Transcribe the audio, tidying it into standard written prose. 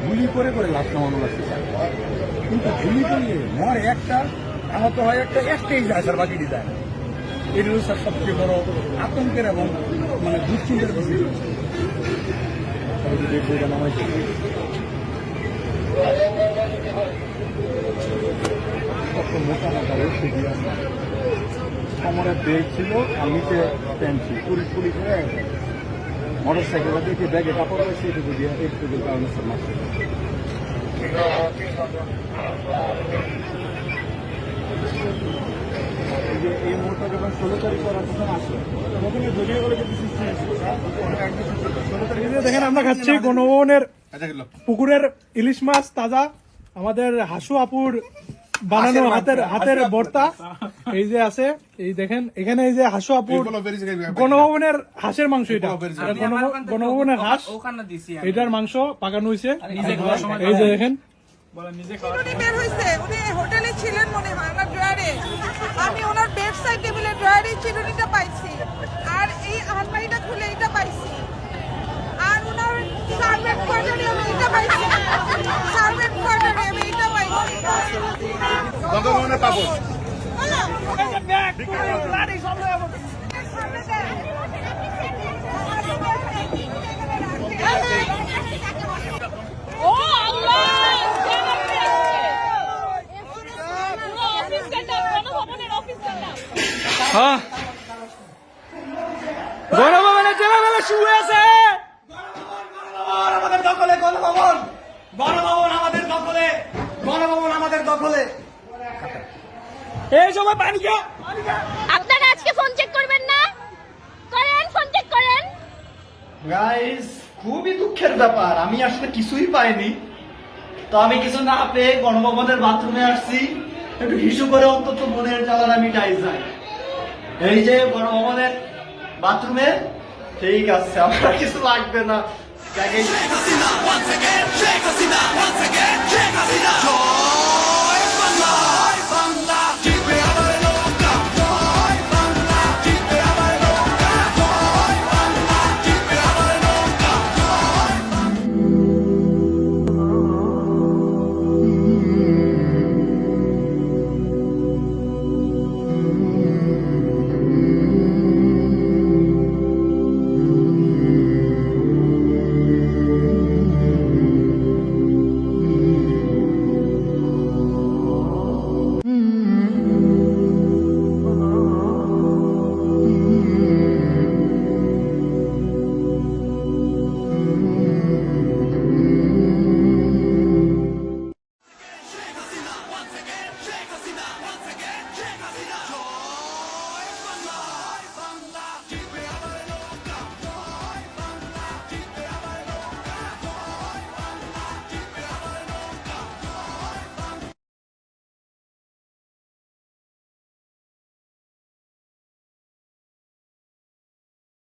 গুলি করে করে লাশ নামানো লাগছে, কিন্তু গুলি করিয়ে মর একটা আহত হয় একটাই যায় স্যার, বাকিটি যায় না। এটি হচ্ছে স্যার সবচেয়ে বড় আতঙ্কের এবং মানে দুশ্চিন্তার বিষয়। কত মোটা মোটা রয়েছে কোমরের বেগ ছিল আর নিচে প্যান্ট ছিল, পুলিশ পুলিশ হয়ে গেছে। মোটর সাইকেল দেখে ব্যাগে কাপড় রয়েছে, এটুকু দিয়ে একটু কারণে স্যার মারছে। এই মুহূর্তে যখন 16 তারিখ করা তখন আসলো প্রথমে জড়িয়ে বলে যে সৃষ্টি হয়েছিল। দেখেন আমরা খাচ্ছি গণভবনের পুকুরের ইলিশ মাছ তাজা, আমাদের হাসু আপুর বানানো হাতের ভর্তা এই যে আছে, এই দেখেন এখানে এই যে হাসু আপুর গণভবনের হাঁসের মাংস, এটা গণভবনের হাঁস, এটার মাংস পাকানো হয়েছে এই যে দেখেন। উনি হোটেলে ছিলেন মনে হয়, ওনার ড্রয়ারে আমি ওনার বেড সাইড টেবিলে ড্রয়ারে চিরুনিটা পাইছি, আর এই আলমারিটা খুলে এটা পাইছি, আর ওনার সার্ভেন্ট কোয়ার্টারে আমি এটা পাইছি, সার্ভেন্ট কোয়ার্টারে আমি এটা পাইছি। গণভবনে পাবো গণভবনের জেলাবেলা শুয়ে আছে, আমাদের দখলে গণভবন, গণভবন আমাদের দখলে, গণভবন আমাদের দখলে। এই সময় পানি খেয়ে আপনারা আজকে ফোন চেক করবেন না? করেন, ফোন চেক করেন। গাইস, খুবই দুঃখের ব্যাপার, আমি আসলে কিছুই পাইনি। তো আমি কিছু না পেয়ে গণভবনের বাথরুমে আসছি, একটু হিসু করে অন্তত মনের জ্বালাটা মিটাই যায়। এই যে গণভবনের বাথরুমে, ঠিক আছে, আমার কিছু লাগবে না। জয় বাংলা।